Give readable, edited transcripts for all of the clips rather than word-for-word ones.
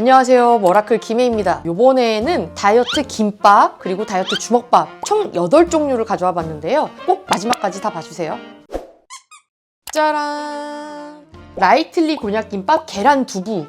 안녕하세요, 머라클 김혜입니다. 이번에는 다이어트 김밥 그리고 다이어트 주먹밥 총 8종류를 가져와 봤는데요. 꼭 마지막까지 다 봐주세요. 짜란! 라이틀리 곤약김밥 계란 두부.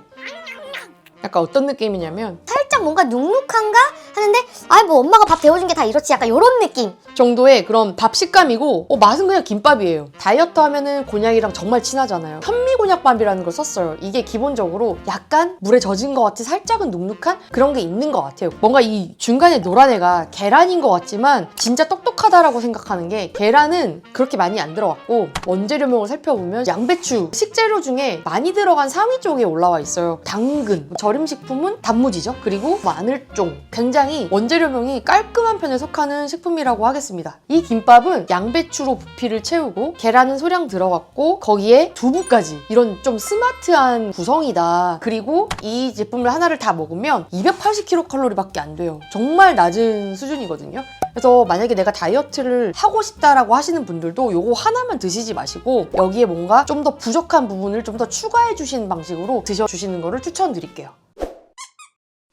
약간 어떤 느낌이냐면 살짝 뭔가 눅눅한가 하는데 뭐 엄마가 밥 데워준 게 다 이렇지 약간 이런 느낌. 정도의 그런 밥 식감이고 맛은 그냥 김밥이에요. 다이어트 하면은 곤약이랑 정말 친하잖아요. 현미곤약밥이라는 걸 썼어요. 이게 기본적으로 약간 물에 젖은 것 같이 살짝은 눅눅한 그런 게 있는 것 같아요. 뭔가 이 중간에 노란 애가 계란인 것 같지만 진짜 똑똑하다라고 생각하는 게 계란은 그렇게 많이 안 들어갔고 원재료명을 살펴보면 양배추 식재료 중에 많이 들어간 상위 쪽에 올라와 있어요. 당근, 절임식품은 단무지죠. 그리고 마늘종, 굉장히 원재료명이 깔끔한 편에 속하는 식품이라고 하겠습니다. 이 김밥은 양배추로 부피를 채우고 계란은 소량 들어갔고 거기에 두부까지 이런 좀 스마트한 구성이다. 그리고 이 제품을 하나를 다 먹으면 280kcal밖에 안 돼요. 정말 낮은 수준이거든요. 그래서 만약에 내가 다이어트를 하고 싶다라고 하시는 분들도 요거 하나만 드시지 마시고 여기에 뭔가 좀 더 부족한 부분을 좀 더 추가해 주시는 방식으로 드셔주시는 거를 추천드릴게요.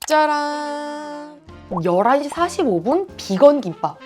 짜란! 11시 45분 비건 김밥.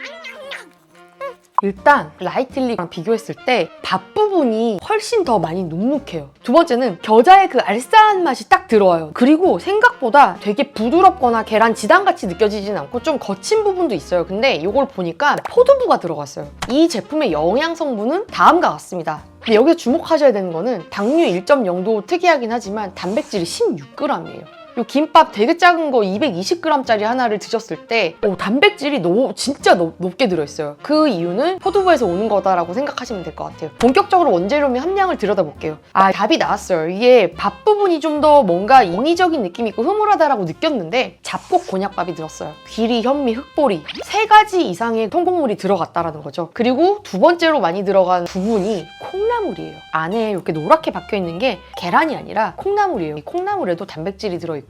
일단 라이틀리랑 비교했을 때 밥 부분이 훨씬 더 많이 눅눅해요. 두 번째는 겨자의 그 알싸한 맛이 딱 들어와요. 그리고 생각보다 되게 부드럽거나 계란 지단같이 느껴지진 않고 좀 거친 부분도 있어요. 근데 이걸 보니까 포도부가 들어갔어요. 이 제품의 영양 성분은 다음과 같습니다. 근데 여기서 주목하셔야 되는 거는 당류 1.0도 특이하긴 하지만 단백질이 16g이에요. 이 김밥 되게 작은 거 220g짜리 하나를 드셨을 때 단백질이 진짜 높게 들어있어요. 그 이유는 포도부에서 오는 거다라고 생각하시면 될 것 같아요. 본격적으로 원재료 함량을 들여다볼게요. 답이 나왔어요. 이게 밥 부분이 좀 더 뭔가 인위적인 느낌이 있고 흐물하다라고 느꼈는데 잡곡 곤약밥이 들었어요. 귀리, 현미, 흑보리 3가지 이상의 통곡물이 들어갔다라는 거죠. 그리고 두 번째로 많이 들어간 부분이 콩나물이에요. 안에 이렇게 노랗게 박혀있는 게 계란이 아니라 콩나물이에요. 이 콩나물에도 단백질이 들어있고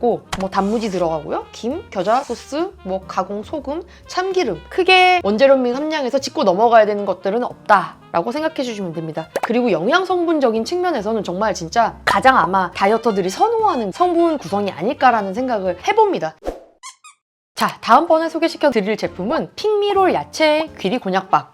단무지 들어가고요. 김, 겨자, 소스, 가공 소금, 참기름. 크게 원재료명 함량에서 짚고 넘어가야 되는 것들은 없다라고 생각해 주시면 됩니다. 그리고 영양 성분적인 측면에서는 정말 진짜 가장 아마 다이어터들이 선호하는 성분 구성이 아닐까라는 생각을 해봅니다. 자, 다음번에 소개시켜 드릴 제품은 핑미롤 야채 귀리 곤약밥.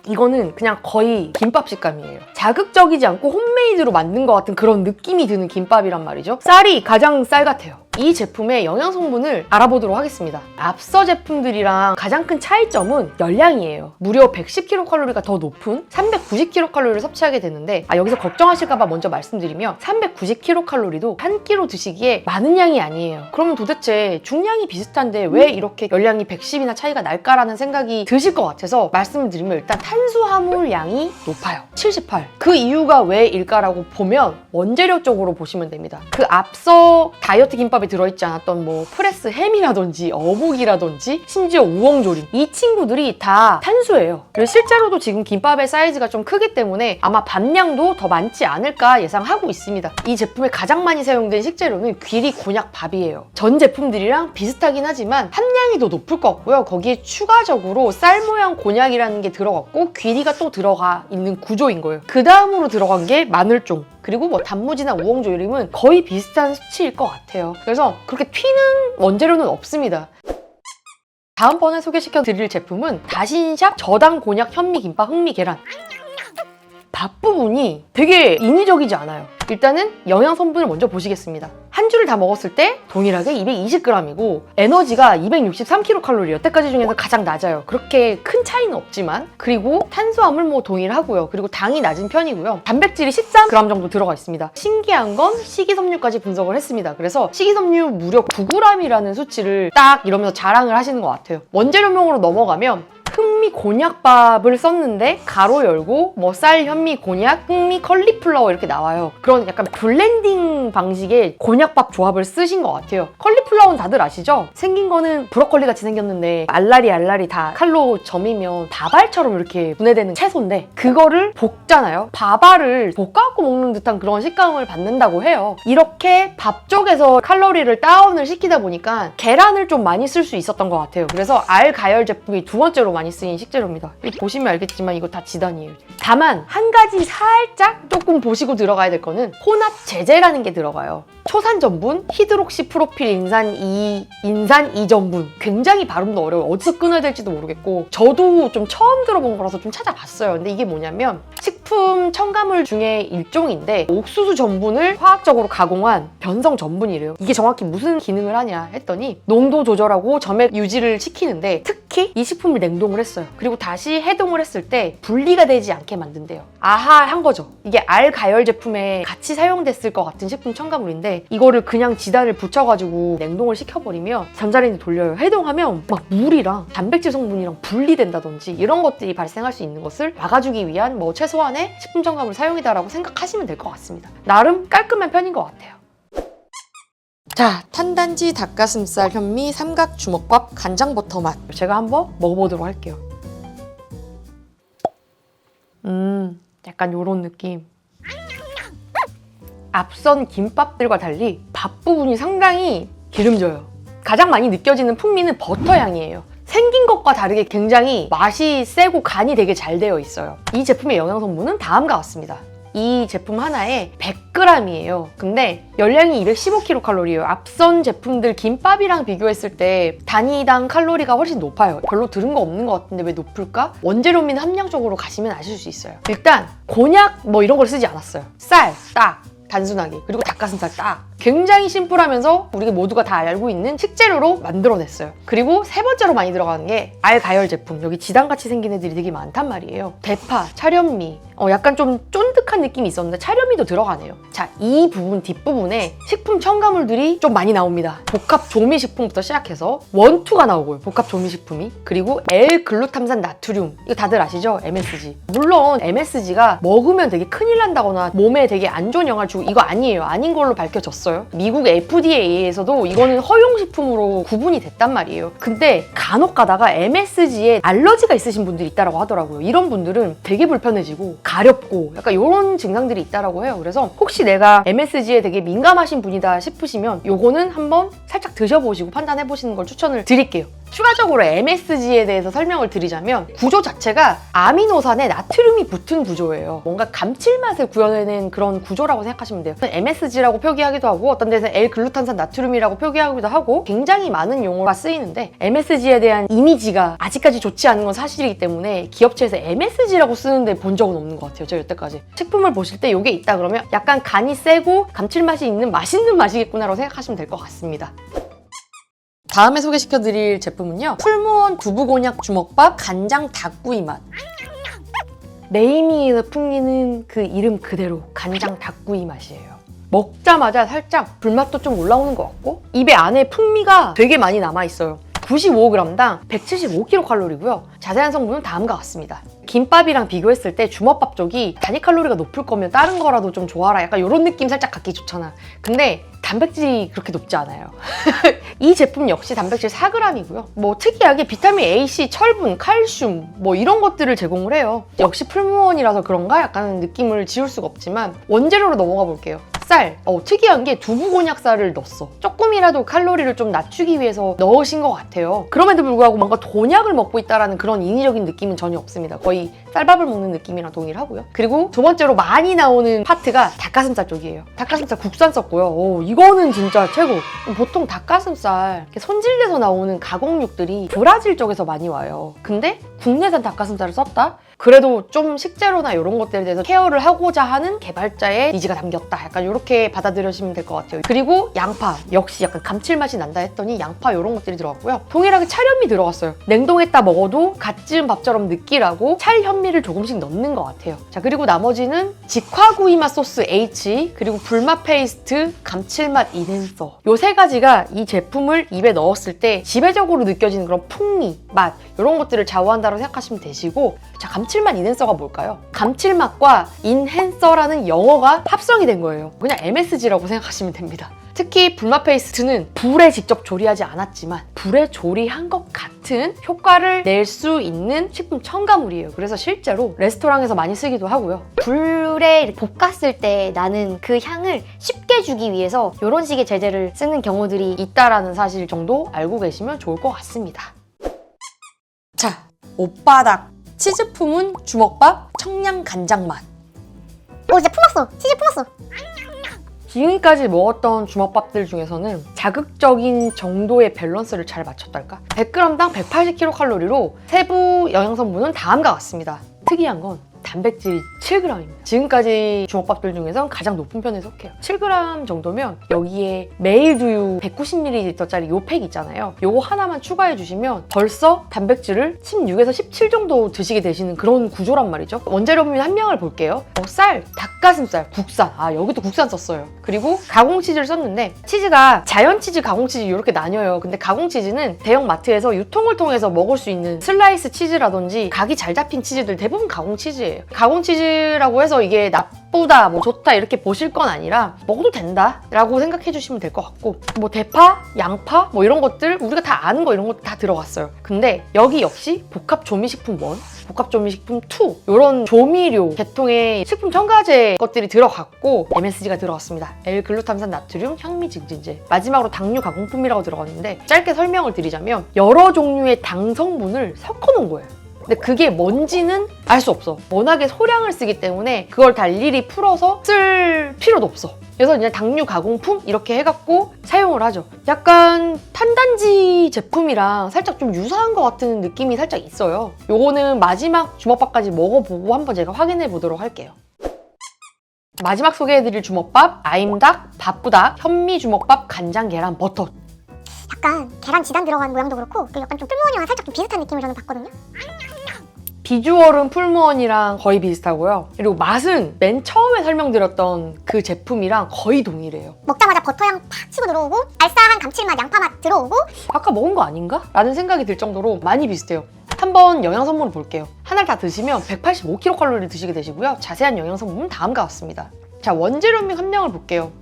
이거는 그냥 거의 김밥 식감이에요. 자극적이지 않고 홈메이드로 만든 것 같은 그런 느낌이 드는 김밥이란 말이죠. 쌀이 가장 쌀 같아요. 이 제품의 영양 성분을 알아보도록 하겠습니다. 앞서 제품들이랑 가장 큰 차이점은 열량이에요. 무려 110kcal가 더 높은 390kcal를 섭취하게 되는데 여기서 걱정하실까봐 먼저 말씀드리면 390kcal도 한 끼로 드시기에 많은 양이 아니에요. 그러면 도대체 중량이 비슷한데 왜 이렇게 열량이 110이나 차이가 날까라는 생각이 드실 것 같아서 말씀을 드리면 일단 탄수화물 양이 높아요. 78. 그 이유가 왜일까라고 보면 원재료 쪽으로 보시면 됩니다. 그 앞서 다이어트 김밥에 들어있지 않았던 프레스 햄이라든지 어묵이라든지 심지어 우엉조림 이 친구들이 다 탄수예요. 실제로도 지금 김밥의 사이즈가 좀 크기 때문에 아마 밥량도 더 많지 않을까 예상하고 있습니다. 이 제품에 가장 많이 사용된 식재료는 귀리 곤약밥이에요. 전 제품들이랑 비슷하긴 하지만 함량이 더 높을 것 같고요. 거기에 추가적으로 쌀 모양 곤약이라는 게 들어갔고 귀리가 또 들어가 있는 구조인 거예요. 그 다음으로 들어간 게 마늘종 그리고 단무지나 우엉조림은 거의 비슷한 수치일 것 같아요. 그래서 그렇게 튀는 원재료는 없습니다. 다음번에 소개시켜 드릴 제품은 다신샵 저당 곤약 현미 김밥 흑미 계란. 밥 부분이 되게 인위적이지 않아요. 일단은 영양 성분을 먼저 보시겠습니다. 한 줄을 다 먹었을 때 동일하게 220g이고 에너지가 263kcal, 여태까지 중에서 가장 낮아요. 그렇게 큰 차이는 없지만 그리고 탄수화물 동일하고요. 그리고 당이 낮은 편이고요. 단백질이 13g 정도 들어가 있습니다. 신기한 건 식이섬유까지 분석을 했습니다. 그래서 식이섬유 무려 9g이라는 수치를 딱 이러면서 자랑을 하시는 것 같아요. 원재료명으로 넘어가면 흑미 곤약밥을 썼는데 가로 열고 쌀, 현미, 곤약, 흑미, 컬리플라워 이렇게 나와요. 그런 약간 블렌딩 방식의 곤약밥 조합을 쓰신 것 같아요. 컬리플라워는 다들 아시죠? 생긴 거는 브로콜리 같이 생겼는데 알라리 다 칼로 점이면 밥알처럼 이렇게 분해되는 채소인데 그거를 볶잖아요. 밥알을 볶아갖고 먹는 듯한 그런 식감을 받는다고 해요. 이렇게 밥 쪽에서 칼로리를 다운을 시키다 보니까 계란을 좀 많이 쓸 수 있었던 것 같아요. 그래서 알 가열 제품이 두 번째로 많이 쓰인 기본적인 식재료입니다. 이거 보시면 알겠지만 이거 다 지단이에요. 다만 한 가지 살짝 조금 보시고 들어가야 될 거는 혼합 제제라는 게 들어가요. 초산 전분, 히드록시 프로필 인산 2전분. 굉장히 발음도 어려워요. 어디서 끊어야 될지도 모르겠고 저도 좀 처음 들어본 거라서 좀 찾아봤어요. 근데 이게 뭐냐면 식품 첨가물 중에 일종인데 옥수수 전분을 화학적으로 가공한 변성 전분이래요. 이게 정확히 무슨 기능을 하냐 했더니 농도 조절하고 점액 유지를 시키는데 특히 이 식품을 냉동을 했어요. 그리고 다시 해동을 했을 때 분리가 되지 않게 만든대요. 아하 한 거죠. 이게 알 가열 제품에 같이 사용됐을 것 같은 식품 첨가물인데 이거를 그냥 지단을 붙여가지고 냉동을 시켜버리면 전자레인지 돌려요. 해동하면 막 물이랑 단백질 성분이랑 분리된다든지 이런 것들이 발생할 수 있는 것을 막아주기 위한 뭐 최소한의 식품 첨가물 사용이다라고 생각하시면 될 것 같습니다. 나름 깔끔한 편인 것 같아요. 자, 탄단지 닭가슴살 현미 삼각 주먹밥 간장 버터 맛. 제가 한번 먹어보도록 할게요. 약간 요런 느낌. 앞선 김밥들과 달리 밥 부분이 상당히 기름져요. 가장 많이 느껴지는 풍미는 버터 향이에요. 생긴 것과 다르게 굉장히 맛이 세고 간이 되게 잘 되어 있어요. 이 제품의 영양 성분은 다음과 같습니다. 이 제품 하나에 100g이에요. 근데 열량이 215kcal예요. 앞선 제품들 김밥이랑 비교했을 때 단위당 칼로리가 훨씬 높아요. 별로 들은 거 없는 것 같은데 왜 높을까? 원재료민 함량적으로 가시면 아실 수 있어요. 일단 곤약 뭐 이런 걸 쓰지 않았어요. 쌀, 딱, 단순하게. 그리고 닭가슴살 딱. 굉장히 심플하면서 우리가 모두가 다 알고 있는 식재료로 만들어냈어요. 그리고 세 번째로 많이 들어가는 게 알 가열 제품. 여기 지단같이 생긴 애들이 되게 많단 말이에요. 대파, 차련미, 약간 좀 쫀득한 느낌이 있었는데 차련미도 들어가네요. 자, 이 부분 뒷부분에 식품 첨가물들이 좀 많이 나옵니다. 복합 조미식품부터 시작해서 원투가 나오고요. 복합 조미식품이. 그리고 L글루탐산 나트륨. 이거 다들 아시죠? MSG. 물론 MSG가 먹으면 되게 큰일 난다거나 몸에 되게 안 좋은 영향을 주고 이거 아니에요. 아닌 걸로 밝혀졌어요. 미국 FDA에서도 이거는 허용식품으로 구분이 됐단 말이에요. 근데 간혹 가다가 MSG에 알러지가 있으신 분들이 있다고 하더라고요. 이런 분들은 되게 불편해지고 가렵고 약간 이런 증상들이 있다고 해요. 그래서 혹시 내가 MSG에 되게 민감하신 분이다 싶으시면 요거는 한번 살짝 드셔보시고 판단해보시는 걸 추천을 드릴게요. 추가적으로 MSG에 대해서 설명을 드리자면 구조 자체가 아미노산에 나트륨이 붙은 구조예요. 뭔가 감칠맛을 구현해낸 그런 구조라고 생각하시면 돼요. MSG라고 표기하기도 하고 어떤 데서는 L글루탄산 나트륨이라고 표기하기도 하고 굉장히 많은 용어가 쓰이는데 MSG에 대한 이미지가 아직까지 좋지 않은 건 사실이기 때문에 기업체에서 MSG라고 쓰는데 본 적은 없는 것 같아요. 제가 여태까지. 식품을 보실 때 이게 있다 그러면 약간 간이 세고 감칠맛이 있는 맛있는 맛이겠구나라고 생각하시면 될 것 같습니다. 다음에 소개시켜드릴 제품은요. 풀무원 두부곤약 주먹밥 간장 닭구이 맛. 네이밍에서 풍기는 그 이름 그대로 간장 닭구이 맛이에요. 먹자마자 살짝 불맛도 좀 올라오는 것 같고 입에 안에 풍미가 되게 많이 남아있어요. 95g당 175kcal이고요. 자세한 성분은 다음과 같습니다. 김밥이랑 비교했을 때 주먹밥 쪽이 단위 칼로리가 높을 거면 다른 거라도 좀 좋아라. 약간 이런 느낌 살짝 갖기 좋잖아. 근데 단백질이 그렇게 높지 않아요. 이 제품 역시 단백질 4g이고요. 뭐 특이하게 비타민 A, C, 철분, 칼슘 뭐 이런 것들을 제공을 해요. 역시 풀무원이라서 그런가? 약간 느낌을 지울 수가 없지만 원재료로 넘어가 볼게요. 쌀. 특이한 게 두부곤약쌀을 넣었어. 조금이라도 칼로리를 좀 낮추기 위해서 넣으신 것 같아요. 그럼에도 불구하고 뭔가 곤약을 먹고 있다라는 그런 인위적인 느낌은 전혀 없습니다. 거의 쌀밥을 먹는 느낌이랑 동일하고요. 그리고 두 번째로 많이 나오는 파트가 닭가슴살 쪽이에요. 닭가슴살 국산 썼고요. 이거는 진짜 최고. 보통 닭가슴살 이렇게 손질돼서 나오는 가공육들이 브라질 쪽에서 많이 와요. 근데 국내산 닭가슴살을 썼다? 그래도 좀 식재료나 이런 것들에 대해서 케어를 하고자 하는 개발자의 니즈가 담겼다. 약간 이렇게 받아들여지면 될 것 같아요. 그리고 양파. 역시 약간 감칠맛이 난다 했더니 양파 이런 것들이 들어갔고요. 동일하게 찰현미 들어갔어요. 냉동했다 먹어도 갓 지은 밥처럼 느끼라고 찰현미를 조금씩 넣는 것 같아요. 자, 그리고 나머지는 직화구이맛 소스 H, 그리고 불맛 페이스트, 감칠맛 이넨서. 요 세 가지가 이 제품을 입에 넣었을 때 지배적으로 느껴지는 그런 풍미, 맛 이런 것들을 좌우한다고 생각하시면 되시고, 자, 감칠맛 인핸서가 뭘까요? 감칠맛과 인핸서라는 영어가 합성이 된 거예요. 그냥 MSG라고 생각하시면 됩니다. 특히 불맛 페이스트는 불에 직접 조리하지 않았지만 불에 조리한 것 같은 효과를 낼 수 있는 식품 첨가물이에요. 그래서 실제로 레스토랑에서 많이 쓰기도 하고요. 불에 볶았을 때 나는 그 향을 쉽게 주기 위해서 이런 식의 제재를 쓰는 경우들이 있다라는 사실 정도 알고 계시면 좋을 것 같습니다. 자, 옷바닥, 치즈 품은 주먹밥, 청양 간장 맛. 오 진짜 품었어. 치즈 품었어. 지금까지 먹었던 주먹밥들 중에서는 자극적인 정도의 밸런스를 잘 맞췄달까? 100g당 180kcal로 세부 영양성분은 다음과 같습니다. 특이한 건 단백질이 7g입니다. 지금까지 주먹밥들 중에선 가장 높은 편에 속해요. 7g 정도면 여기에 매일 두유 190ml짜리 요 팩 있잖아요. 요거 하나만 추가해 주시면 벌써 단백질을 16에서 17 정도 드시게 되시는 그런 구조란 말이죠. 원재료민 한 명을 볼게요. 쌀, 닭가슴살, 국산. 아, 여기도 국산 썼어요. 그리고 가공치즈를 썼는데 치즈가 자연치즈, 가공치즈 이렇게 나뉘어요. 근데 가공치즈는 대형 마트에서 유통을 통해서 먹을 수 있는 슬라이스 치즈라든지 각이 잘 잡힌 치즈들 대부분 가공치즈예요. 가공치즈라고 해서 이게 나쁘다, 뭐 좋다 이렇게 보실 건 아니라 먹어도 된다 라고 생각해 주시면 될 것 같고, 뭐 대파, 양파 뭐 이런 것들 우리가 다 아는 거 이런 것도 다 들어갔어요. 근데 여기 역시 복합조미식품 1, 복합조미식품 2 이런 조미료 계통의 식품 첨가제 것들이 들어갔고 MSG가 들어갔습니다. L글루탐산 나트륨 향미 증진제. 마지막으로 당류 가공품이라고 들어갔는데 짧게 설명을 드리자면 여러 종류의 당 성분을 섞어 놓은 거예요. 근데 그게 뭔지는 알 수 없어. 워낙에 소량을 쓰기 때문에 그걸 다 일일이 풀어서 쓸 필요도 없어. 그래서 이제 당류 가공품 이렇게 해갖고 사용을 하죠. 약간 탄단지 제품이랑 살짝 좀 유사한 것 같은 느낌이 살짝 있어요. 요거는 마지막 주먹밥까지 먹어보고 한번 제가 확인해 보도록 할게요. 마지막 소개해드릴 주먹밥, 아임닭, 밥부닭, 현미 주먹밥, 간장, 계란, 버터. 약간 계란 지단 들어간 모양도 그렇고 그 약간 좀 풀무원이랑 살짝 좀 비슷한 느낌을 저는 받거든요. 비주얼은 풀무원이랑 거의 비슷하고요. 그리고 맛은 맨 처음에 설명드렸던 그 제품이랑 거의 동일해요. 먹자마자 버터향 팍 치고 들어오고 알싸한 감칠맛, 양파맛 들어오고 아까 먹은 거 아닌가? 라는 생각이 들 정도로 많이 비슷해요. 한번 영양성분을 볼게요. 하나를 다 드시면 185kcal 드시게 되시고요. 자세한 영양성분은 다음과 같습니다. 자, 원재료명 한 명을 볼게요.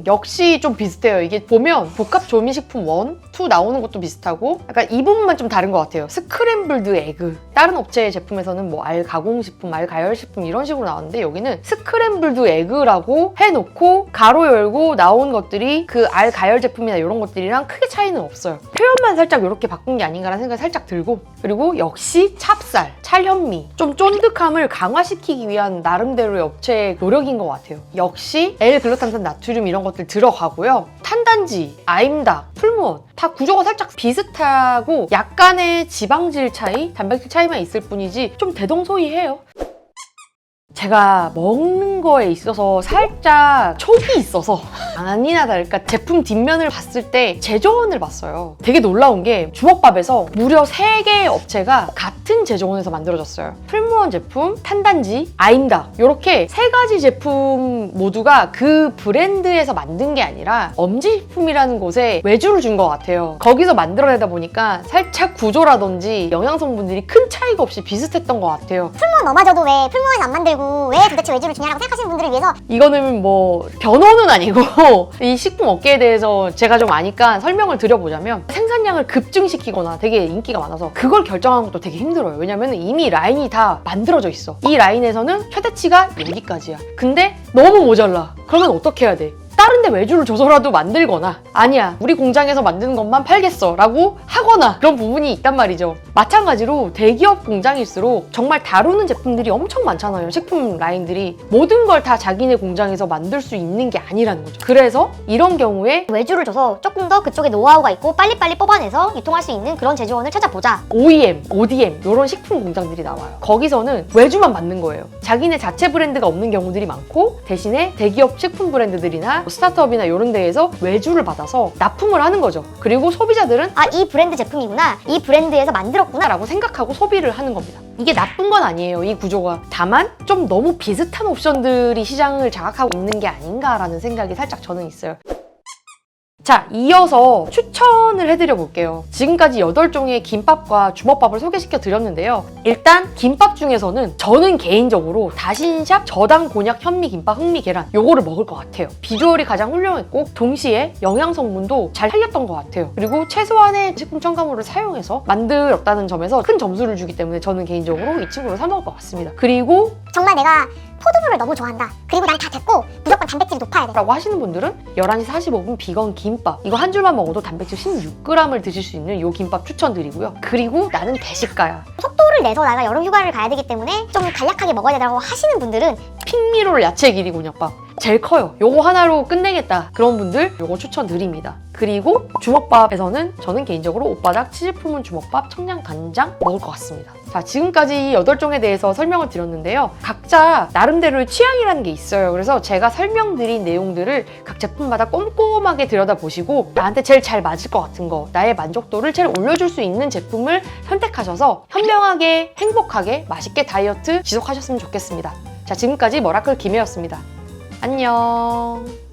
역시 좀 비슷해요. 이게 보면 복합조미식품 1, 2 나오는 것도 비슷하고 약간 이 부분만 좀 다른 것 같아요. 스크램블드 에그. 다른 업체의 제품에서는 뭐 알 가공식품, 알 가열식품 이런 식으로 나왔는데 여기는 스크램블드 에그라고 해놓고 가로 열고 나온 것들이 그 알 가열 제품이나 이런 것들이랑 크게 차이는 없어요. 표현만 살짝 이렇게 바꾼 게 아닌가라는 생각이 살짝 들고, 그리고 역시 찹쌀, 찰현미. 좀 쫀득함을 강화시키기 위한 나름대로의 업체의 노력인 것 같아요. 역시 L글루탐산 나트륨 이런 것들 들어가고요. 탄단지, 아임닭, 풀무원 다 구조가 살짝 비슷하고 약간의 지방질 차이, 단백질 차이만 있을 뿐이지 좀 대동소이해요. 제가 먹는 거에 있어서 살짝 촉이 있어서 아니나 다를까 제품 뒷면을 봤을 때 제조원을 봤어요. 되게 놀라운 게 주먹밥에서 무려 3개의 업체가 같은 제조원에서 만들어졌어요. 풀무원 제품, 탄단지, 아임닭 이렇게 3가지 제품 모두가 그 브랜드에서 만든 게 아니라 엄지식품이라는 곳에 외주를 준 것 같아요. 거기서 만들어내다 보니까 살짝 구조라든지 영양성분들이 큰 차이가 없이 비슷했던 것 같아요. 풀무원 너마저도 왜 풀무원에서 안 만들고 왜 도대체 외주를 주냐라고 생각하시는 분들을 위해서 이거는 뭐 변호는 아니고 이 식품 업계에 대해서 제가 좀 아니까 설명을 드려보자면 생산량을 급증시키거나 되게 인기가 많아서 그걸 결정하는 것도 되게 힘들어요. 왜냐면 이미 라인이 다 만들어져 있어. 이 라인에서는 최대치가 여기까지야. 근데 너무 모자라. 그러면 어떻게 해야 돼? 다른 데 외주를 줘서라도 만들거나 아니야 우리 공장에서 만드는 것만 팔겠어 라고 하거나 그런 부분이 있단 말이죠. 마찬가지로 대기업 공장일수록 정말 다루는 제품들이 엄청 많잖아요. 식품 라인들이 모든 걸 다 자기네 공장에서 만들 수 있는 게 아니라는 거죠. 그래서 이런 경우에 외주를 줘서 조금 더 그쪽에 노하우가 있고 빨리빨리 뽑아내서 유통할 수 있는 그런 제조원을 찾아보자. OEM, ODM 이런 식품 공장들이 나와요. 거기서는 외주만 받는 거예요. 자기네 자체 브랜드가 없는 경우들이 많고 대신에 대기업 식품 브랜드들이나 스타트업이나 이런 데에서 외주를 받아서 납품을 하는 거죠. 그리고 소비자들은 아, 이 브랜드 제품이구나. 이 브랜드에서 만들었구나. 라고 생각하고 소비를 하는 겁니다. 이게 나쁜 건 아니에요, 이 구조가. 다만 좀 너무 비슷한 옵션들이 시장을 장악하고 있는 게 아닌가라는 생각이 살짝 저는 있어요. 자, 이어서 추천을 해드려 볼게요. 지금까지 8종의 김밥과 주먹밥을 소개시켜 드렸는데요. 일단 김밥 중에서는 저는 개인적으로 다신샵 저당 곤약 현미 김밥 흑미 계란 요거를 먹을 것 같아요. 비주얼이 가장 훌륭했고 동시에 영양 성분도 잘 살렸던 것 같아요. 그리고 최소한의 식품 첨가물을 사용해서 만들었다는 점에서 큰 점수를 주기 때문에 저는 개인적으로 이 친구를 사 먹을 것 같습니다. 그리고 정말 내가 포도주를 너무 좋아한다. 그리고 난 다 됐고 무조건 단백질이 높아야 돼. 라고 하시는 분들은 11시 45분 비건 김밥, 이거 한 줄만 먹어도 단백질 16g을 드실 수 있는 이 김밥 추천드리고요. 그리고 나는 대식가야, 속도를 내서 내가 여름 휴가를 가야 되기 때문에 좀 간략하게 먹어야 된다고 하시는 분들은 핑미롤 야채 길이 곤약밥 제일 커요. 요거 하나로 끝내겠다 그런 분들 요거 추천드립니다. 그리고 주먹밥에서는 저는 개인적으로 오바닥 치즈 품은 주먹밥 청양 간장 먹을 것 같습니다. 자, 지금까지 이 8종에 대해서 설명을 드렸는데요. 각자 나름대로의 취향이라는 게 있어요. 그래서 제가 설명드린 내용들을 각 제품마다 꼼꼼하게 들여다보시고 나한테 제일 잘 맞을 것 같은 거, 나의 만족도를 제일 올려줄 수 있는 제품을 선택하셔서 현명하게, 행복하게, 맛있게 다이어트 지속하셨으면 좋겠습니다. 자, 지금까지 머라클 김혜였습니다. 안녕.